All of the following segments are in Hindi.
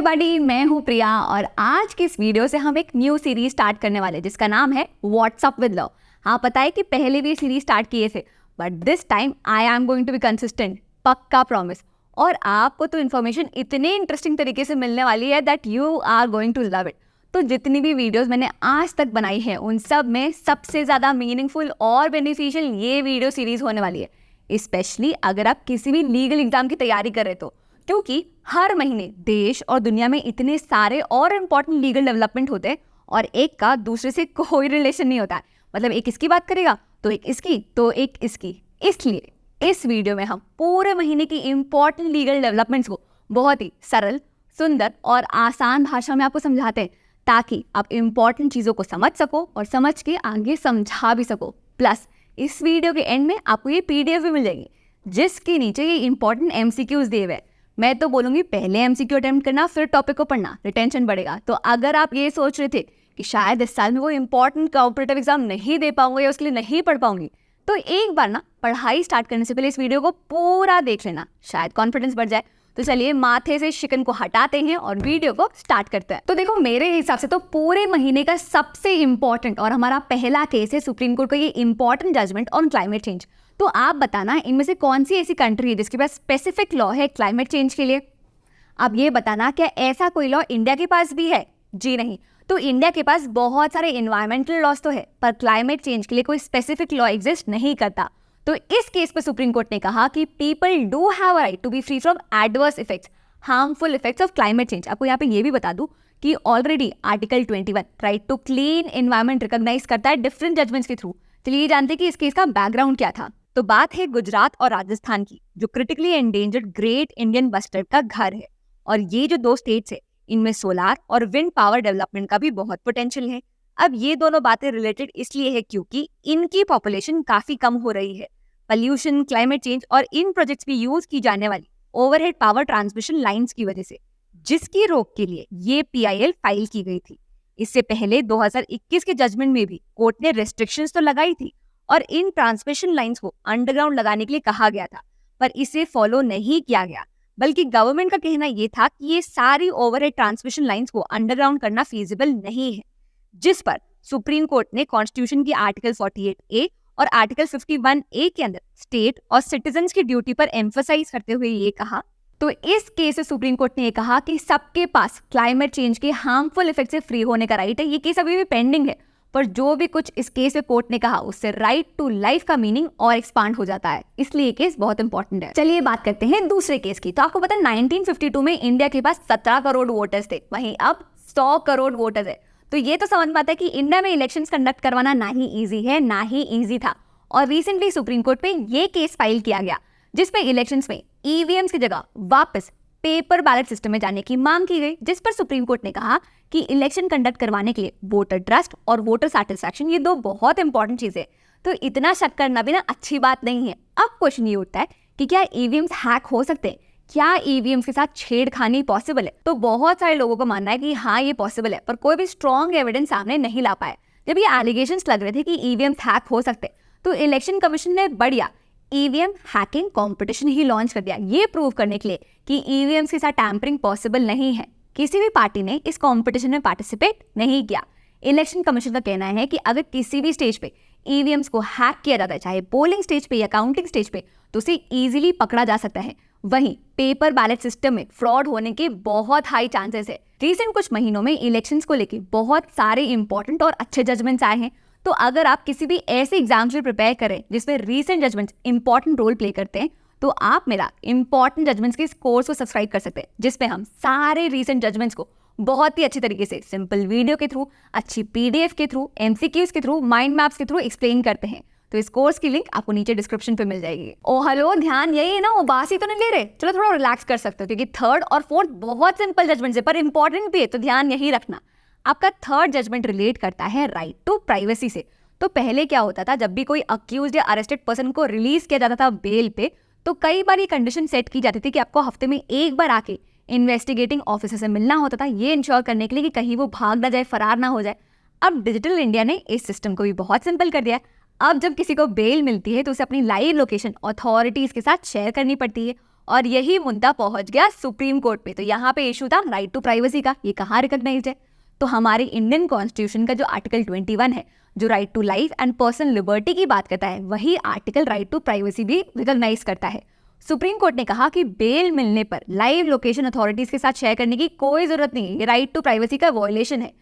एवरीबॉडी, मैं हूँ प्रिया और आज की इस वीडियो से हम एक न्यू सीरीज स्टार्ट करने वाले हैं जिसका नाम है व्हाट्सअप विद लव। हाँ, पता है कि पहले भी सीरीज स्टार्ट किए थे, but this time I am going to be consistent, पक्का प्रॉमिस। और आपको तो इन्फॉर्मेशन इतने इंटरेस्टिंग तरीके से मिलने वाली है that you are going to love it. तो जितनी भी वीडियोस मैंने आज तक बनाई है उन सब में सबसे ज़्यादा मीनिंगफुल और बेनिफिशियल ये वीडियो सीरीज होने वाली है, स्पेशली अगर आप किसी भी लीगल एग्जाम की तैयारी कर रहे तो, क्योंकि हर महीने देश और दुनिया में इतने सारे और इम्पॉर्टेंट लीगल डेवलपमेंट होते हैं और एक का दूसरे से कोई रिलेशन नहीं होता है। मतलब एक इसकी बात करेगा तो एक इसकी तो एक इसकी। इसलिए इस वीडियो में हम पूरे महीने की इम्पॉर्टेंट लीगल डेवलपमेंट्स को बहुत ही सरल, सुंदर और आसान भाषा में आपको समझाते हैं ताकि आप इम्पॉर्टेंट चीज़ों को समझ सको और समझ के आगे समझा भी सको। प्लस इस वीडियो के एंड में आपको ये PDF भी मिल जाएगी जिसके नीचे ये इंपॉर्टेंट MCQs दिए हुए हैं। मैं तो बोलूँगी पहले MCQ अटेम्प्ट करना, फिर टॉपिक को पढ़ना, रिटेंशन बढ़ेगा। तो अगर आप ये सोच रहे थे कि शायद इस साल में वो इंपॉर्टेंट कॉम्पिटिटिव एग्जाम नहीं दे पाऊंगा या उसके लिए नहीं पढ़ पाऊंगी, तो एक बार ना पढ़ाई स्टार्ट करने से पहले इस वीडियो को पूरा देख लेना, शायद कॉन्फिडेंस बढ़ जाए। तो चलिए माथे से शिकन को हटाते हैं और वीडियो को स्टार्ट करते हैं। तो देखो, मेरे हिसाब से तो पूरे महीने का सबसे इंपॉर्टेंट और हमारा पहला केस है सुप्रीम कोर्ट का ये important judgment on climate change. तो आप बताना इनमें से कौन सी ऐसी कंट्री है जिसके पास स्पेसिफिक लॉ है क्लाइमेट चेंज के लिए। अब ये बताना क्या ऐसा कोई लॉ इंडिया के पास भी है? जी नहीं। तो इंडिया के पास बहुत सारे इन्वायरमेंटल लॉज तो है, पर क्लाइमेट चेंज के लिए कोई स्पेसिफिक लॉ एग्जिस्ट नहीं करता। तो इस केस पे सुप्रीम कोर्ट ने कहा कि people do have a right to be free from adverse effects, harmful effects of climate change. आपको यहाँ पे ये भी बता दूं कि already article 21 right to clean environment recognise करता है डिफरेंट जजमेंट्स के थ्रू। चलिए जानते हैं कि इस केस का बैकग्राउंड क्या था। तो बात है गुजरात और राजस्थान की, जो critically endangered great Indian bustard का घर है। और ये जो दो स्टेट्स है इनमें सोलार और विंड पावर डेवलपमेंट का भी बहुत पोटेंशियल है। अब ये दोनों बातें रिलेटेड इसलिए है क्योंकि इनकी पॉपुलेशन काफी कम हो रही है। पॉल्यूशन, क्लाइमेट चेंज और इन प्रोजेक्ट्स में यूज की जाने वाली ओवरहेड पावर ट्रांसमिशन लाइंस की वजह से, जिसकी रोक के लिए ये PIL फाइल की गई थी। इससे पहले 2021 के जजमेंट में भी कोर्ट ने रेस्ट्रिक्शंस तो लगाई थी और इन ट्रांसमिशन लाइंस को अंडरग्राउंड लगाने के लिए कहा गया था, पर इसे फॉलो नहीं किया गया। बल्कि गवर्नमेंट का कहना यह था कि ये सारी ओवरहेड ट्रांसमिशन लाइंस को अंडरग्राउंड करना फीजिबल नहीं है, जिस पर सुप्रीम कोर्ट ने कॉन्स्टिट्यूशन की आर्टिकल 48A और आर्टिकल 51A के अंदर स्टेट और सिटीजन्स की ड्यूटी पर एम्फसाइज करते हुए ये कहा। तो इस केस से सुप्रीम कोर्ट ने ये कहा कि सबके पास क्लाइमेट चेंज के हार्मफुल इफेक्ट से फ्री होने का राइट है। ये केस अभी भी पेंडिंग है, पर जो भी कुछ इस केस में कोर्ट ने कहा उससे राइट टू लाइफ का मीनिंग और एक्सपांड हो जाता है, इसलिए ये केस बहुत इंपॉर्टेंट है। चलिए बात करते हैं दूसरे केस की। तो आपको पता है 1952 में इंडिया के पास 17 करोड़ वोटर्स थे, वहीं अब 100 करोड़ वोटर्स है। तो ये तो समझ में आता है कि इंडिया में इलेक्शंस कंडक्ट करवाना ना ही ईजी है ना ही ईजी था। और रिसेंटली सुप्रीम कोर्ट में ये केस फाइल किया गया जिसमें इलेक्शंस में EVMs की जगह वापस पेपर बैलेट सिस्टम में जाने की मांग की गई, जिस पर सुप्रीम कोर्ट ने कहा कि इलेक्शन कंडक्ट करवाने के लिए वोटर ट्रस्ट और वोटर सैटिस्फैक्शन ये दो बहुत इंपॉर्टेंट चीजें। तो इतना शक करना भी ना अच्छी बात नहीं है। अब क्वेश्चन ये उठता है कि क्या EVMs हैक हो सकते हैं? क्या EVMs के साथ छेड़खानी पॉसिबल है? तो बहुत सारे लोगों को मानना है कि हाँ ये पॉसिबल है, पर कोई भी स्ट्रॉन्ग एविडेंस सामने नहीं ला पाए। जब ये एलिगेशंस लग रहे थे कि EVMs हैक हो सकते हैं, तो इलेक्शन कमीशन ने बढ़िया EVM हैकिंग कंपटीशन ही लॉन्च कर दिया, ये प्रूव करने के लिए कि EVMs के साथ टैंपरिंग पॉसिबल नहीं है। किसी भी पार्टी ने इस कंपटीशन में पार्टिसिपेट नहीं किया। इलेक्शन कमीशन का कहना है कि अगर किसी भी स्टेज पे EVMs को हैक किया जाता है, चाहे पोलिंग स्टेज पे या काउंटिंग स्टेज पे, तो उसे इजीली पकड़ा जा सकता है। वहीं पेपर बैलेट सिस्टम में फ्रॉड होने के बहुत हाई चांसेस है। रिसेंट कुछ महीनों में इलेक्शंस को लेकर बहुत सारे इंपॉर्टेंट और अच्छे जजमेंट्स आए हैं। तो अगर आप किसी भी ऐसे एग्जाम्स में प्रिपेयर करें जिसमें recent judgments important role play करते हैं, तो आप मेरा इंपॉर्टेंट जजमेंट्स के इस कोर्स को सब्सक्राइब कर सकते हैं, जिसमें हम सारे रीसेंट जजमेंट्स को बहुत ही अच्छी तरीके से सिंपल वीडियो के थ्रू, अच्छी PDF के थ्रू, MCQs के थ्रू, माइंड मैप्स के थ्रू एक्सप्लेन करते हैं। तो इस कोर्स की लिंक आपको नीचे डिस्क्रिप्शन पे मिल जाएगी। ओ हेलो, ध्यान यही है ना, वो बासी तो नहीं ले रहे, चलो थोड़ा रिलैक्स कर सकते हो क्योंकि थर्ड और फोर्थ बहुत सिंपल जजमेंट्स है पर इंपॉर्टेंट भी है, तो ध्यान यही रखना। आपका थर्ड जजमेंट रिलेट करता है राइट टू प्राइवेसी से। तो पहले क्या होता था, जब भी कोई अक्यूज्ड या अरेस्टेड पर्सन को रिलीज किया जाता था बेल पे, तो कई बार ये कंडीशन सेट की जाती थी कि आपको हफ्ते में एक बार आके इन्वेस्टिगेटिंग ऑफिसर से मिलना होता था, ये इंश्योर करने के लिए कि कहीं वो भाग ना जाए, फरार ना हो जाए। अब डिजिटल इंडिया ने इस सिस्टम को भी बहुत सिंपल कर दिया है। अब जब किसी को बेल मिलती है तो उसे अपनी लाइव लोकेशन अथॉरिटीज के साथ शेयर करनी पड़ती है और यही मुद्दा पहुंच गया सुप्रीम कोर्ट पे। तो यहाँ पे इशू था राइट टू प्राइवेसी का, ये कहाँ रिकॉग्नाइज्ड है? तो हमारे इंडियन कॉन्स्टिट्यूशन का जो आर्टिकल 21 है, जो right to life and personal liberty की बात करता है, वही आर्टिकल राइट टू प्राइवेसी भी रिकॉग्नाइज करता है। सुप्रीम कोर्ट ने कहा कि बेल मिलने पर लाइव लोकेशन अथॉरिटीज के साथ शेयर करने की कोई जरूरत नहीं है, ये राइट टू प्राइवेसी का वॉयलेशन है।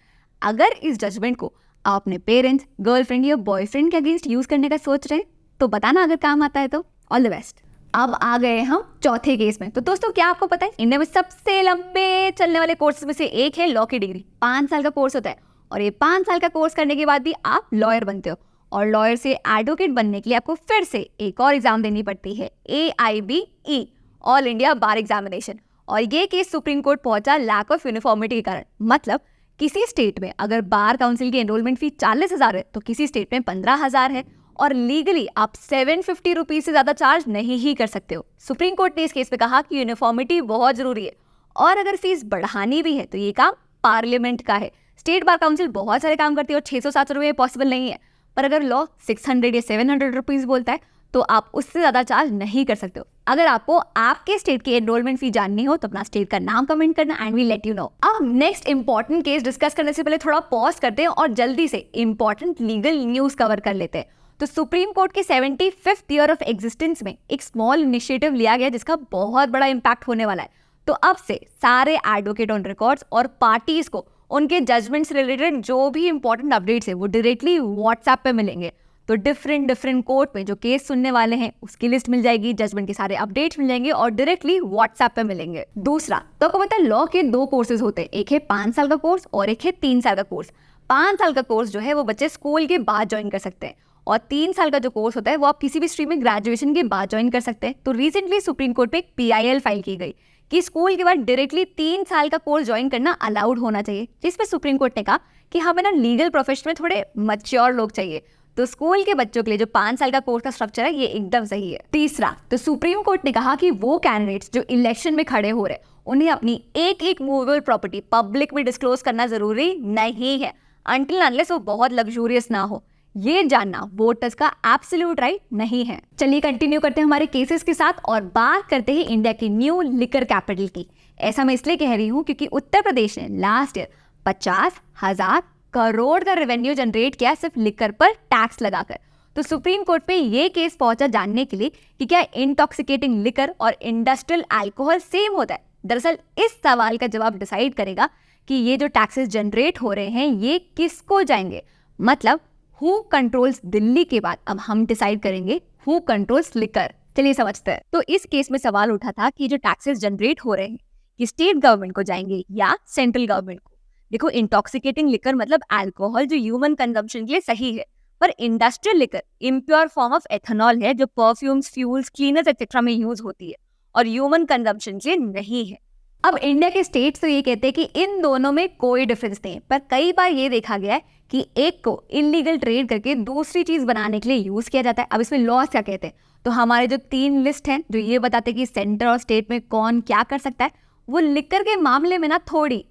अगर इस जजमेंट को आप अपने पेरेंट्स, गर्लफ्रेंड या बॉयफ्रेंड के अगेंस्ट यूज करने का सोच रहे हैं तो बताना, अगर काम आता है तो। All the best. अब आ गए हम चौथे केस में। तो दोस्तों, क्या आपको पता है इंडिया में सबसे लंबे चलने वाले कोर्सेज में से एक है लॉ की डिग्री। 5 साल का कोर्स होता है और ये 5 साल का कोर्स करने के बाद भी आप लॉयर बनते हो। और लॉयर से एडवोकेट बनने के लिए आपको फिर से एक और एग्जाम देनी पड़ती है, AIBE, ऑल इंडिया बार एग्जामिनेशन। और ये केस सुप्रीम कोर्ट पहुंचा लैक ऑफ यूनिफॉर्मिटी के कारण। मतलब किसी स्टेट में अगर बार काउंसिल की एनरोलमेंट फी 40,000 है तो किसी स्टेट में 15,000 है, और लीगली आप 750 रुपीज से ज्यादा चार्ज नहीं ही कर सकते हो। सुप्रीम कोर्ट ने इस केस में कहा कि यूनिफॉर्मिटी बहुत जरूरी है, और अगर फीस बढ़ानी भी है तो ये काम पार्लियामेंट का है। स्टेट बार काउंसिल बहुत सारे काम करती है और 600-700 रुपये पॉसिबल नहीं है, पर अगर लॉ 600 या 700 रुपीज बोलता है तो आप उससे ज्यादा चार्ज नहीं कर सकते हो। अगर आपको आपके स्टेट की एनरोलमेंट फी जाननी हो तो अपना स्टेट का नाम कमेंट करना and we let you know. अब नेक्स्ट इंपॉर्टेंट केस डिस्कस करने से पहले थोड़ा पॉज करते हैं और जल्दी से इंपॉर्टेंट लीगल न्यूज कवर कर लेते हैं। तो सुप्रीम कोर्ट के 75th ईयर ऑफ एग्जिस्टेंस में एक स्मॉल इनिशिएटिव लिया गया जिसका बहुत बड़ा इंपैक्ट होने वाला है। तो अब से सारे एडवोकेट ऑन रिकॉर्ड्स और पार्टीज को उनके जजमेंट से रिलेटेड जो भी इंपॉर्टेंट अपडेट्स है वो डायरेक्टली व्हाट्सएप पे मिलेंगे। तो डिफरेंट कोर्ट में जो केस सुनने वाले हैं उसकी लिस्ट मिल जाएगी, जजमेंट के सारे अपडेट्स मिल जाएंगे और डायरेक्टली व्हाट्सएप पे मिलेंगे। दूसरा, तो आपको पता है लॉ के 2 कोर्सेज होते हैं, एक है 5 साल का कोर्स और एक है 3 साल का कोर्स। 5 साल का कोर्स जो है वो बच्चे स्कूल के बाद ज्वाइन कर सकते हैं, और 3 साल का जो कोर्स होता है वो आप किसी भी स्ट्रीम में ग्रेजुएशन के बाद ज्वाइन कर सकते हैं। तो रिसेंटली सुप्रीम कोर्ट में एक PIL फाइल की गई कि स्कूल के बाद डायरेक्टली 3 साल का कोर्स ज्वाइन करना अलाउड होना चाहिए, जिसमें सुप्रीम कोर्ट ने कहा कि हमें ना लीगल प्रोफेशन में थोड़े मैच्योर लोग चाहिए। तो स्कूल के बच्चों के लिए जो 5 साल का कोर्स का स्ट्रक्चर है ये एकदम सही है। तीसरा, तो सुप्रीम कोर्ट ने कहा कि वो कैंडिडेट्स जो इलेक्शन में खड़े हो रहे हैं उन्हें अपनी एक मूवेबल प्रॉपर्टी पब्लिक में डिस्क्लोज करना जरूरी नहीं है, अनटिल अनलेस वो बहुत लग्जूरियस ना हो। ये जानना वोटर्स का एब्सोल्यूट राइट नहीं है। चलिए कंटिन्यू करते हैं हमारे केसेस के साथ और बात करते हैं इंडिया की न्यू लिकर कैपिटल की। ऐसा मैं इसलिए कह रही हूँ क्योंकि उत्तर प्रदेश ने लास्ट ईयर 50,000 करोड़ का रेवेन्यू जनरेट किया सिर्फ लिकर पर टैक्स लगाकर। तो सुप्रीम कोर्ट पे ये केस पहुंचा जानने के लिए कि क्या इंटॉक्सिकेटिंग लिकर और इंडस्ट्रियल अल्कोहल सेम होता है। दरअसल इस सवाल का जवाब डिसाइड करेगा कि ये जो टैक्सेस जनरेट हो रहे हैं ये किसको जाएंगे। मतलब हु कंट्रोल्स दिल्ली के बाद अब हम डिसाइड करेंगे हु कंट्रोल्स लिकर। चलिए समझते हैं। तो इस केस में सवाल उठा था कि जो टैक्सेस जनरेट हो रहे हैं कि स्टेट गवर्नमेंट को जाएंगे या सेंट्रल गवर्नमेंट को। देखो, इंटॉक्सिकेटिंग लिकर मतलब अल्कोहल जो ह्यूमन कंजम्पशन के लिए सही है, पर industrial liquor impure form of ethanol है जो परफ्यूम्स, फ्यूल्स, क्लीनर्स एक्सेट्रा में यूज होती है और ह्यूमन कंजम्पशन के लिए नहीं है। अब इंडिया के स्टेट्स तो ये कहते हैं कि इन दोनों में कोई डिफरेंस नहीं है, पर कई बार ये देखा गया है कि एक को इलीगल ट्रेड करके दूसरी चीज बनाने के लिए यूज किया जाता है। अब इसमें लॉज क्या कहते हैं? तो हमारे जो 3 लिस्ट हैं जो ये बताते हैं कि सेंटर और स्टेट में कौन क्या कर सकता है, वो लिकर के मामले में ना थोड़ी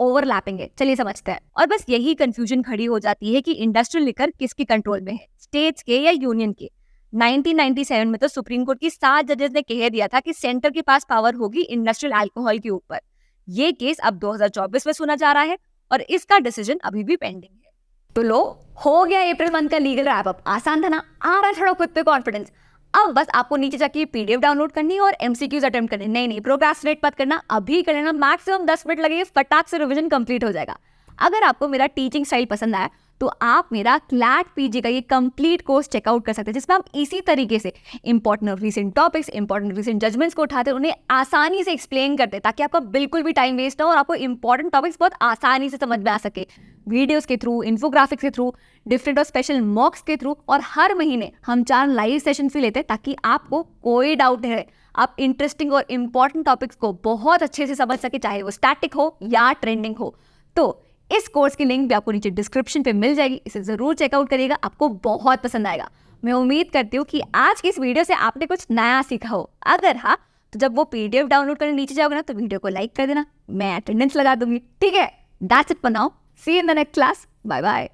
ओवरलैपिंग है। चलिए समझते हैं। और बस यही कंफ्यूजन खड़ी हो जाती है कि इंडस्ट्रियल लिकर किसके कंट्रोल में है, स्टेट्स के या यूनियन के। 1997 में तो सुप्रीम कोर्ट की 7 जजेस ने कह दिया था कि सेंटर के पास पावर होगी इंडस्ट्रियल अल्कोहल के ऊपर। ये केस अब 2024 में सुना जा रहा है और इसका डिसीजन अभी भी पेंडिंग है। तो लो, हो गया अप्रैल मंथ का लीगल रैप अप। आसान था ना? आ रहा थोड़ा खुद पे कॉन्फिडेंस। अब बस आपको नीचे जाके PDF डाउनलोड करनी है और MCQs अटेम्प्ट करने। नहीं, प्रोक्रास्टिनेट मत करना, अभी कर लेना। मैक्सिमम 10 मिनट लगेंगे, फटाक से रिवीजन कंप्लीट हो जाएगा। अगर आपको मेरा टीचिंग स्टाइल पसंद आया तो आप मेरा क्लैट PG का ये कंप्लीट कोर्स चेकआउट कर सकते हैं, जिसमें हम इसी तरीके से important recent topics, important recent judgments को उठाते हैं, उन्हें आसानी से एक्सप्लेन करते हैं ताकि आपका बिल्कुल भी टाइम वेस्ट ना हो और आपको इंपॉर्टेंट टॉपिक्स बहुत आसानी से समझ में आ सके। वीडियोस के थ्रू, इन्फोग्राफिक्स के थ्रू, डिफरेंट और स्पेशल मॉक्स के थ्रू, और हर महीने हम 4 लाइव सेशन भी लेते हैं ताकि आपको कोई डाउट नहीं रहे, आप इंटरेस्टिंग और इंपॉर्टेंट टॉपिक्स को बहुत अच्छे से समझ सके, चाहे वो स्टैटिक हो या ट्रेंडिंग हो। तो इस कोर्स की लिंक भी आपको नीचे डिस्क्रिप्शन पे मिल जाएगी, इसे जरूर चेकआउट करिएगा, आपको बहुत पसंद आएगा। मैं उम्मीद करती हूँ कि आज की इस वीडियो से आपने कुछ नया सीखा हो। अगर हाँ, तो जब वो PDF डाउनलोड करने नीचे जाओगे ना तो वीडियो को लाइक कर देना, मैं अटेंडेंस लगा दूंगी। ठीक है, that's it for now, see you in the next class, bye bye.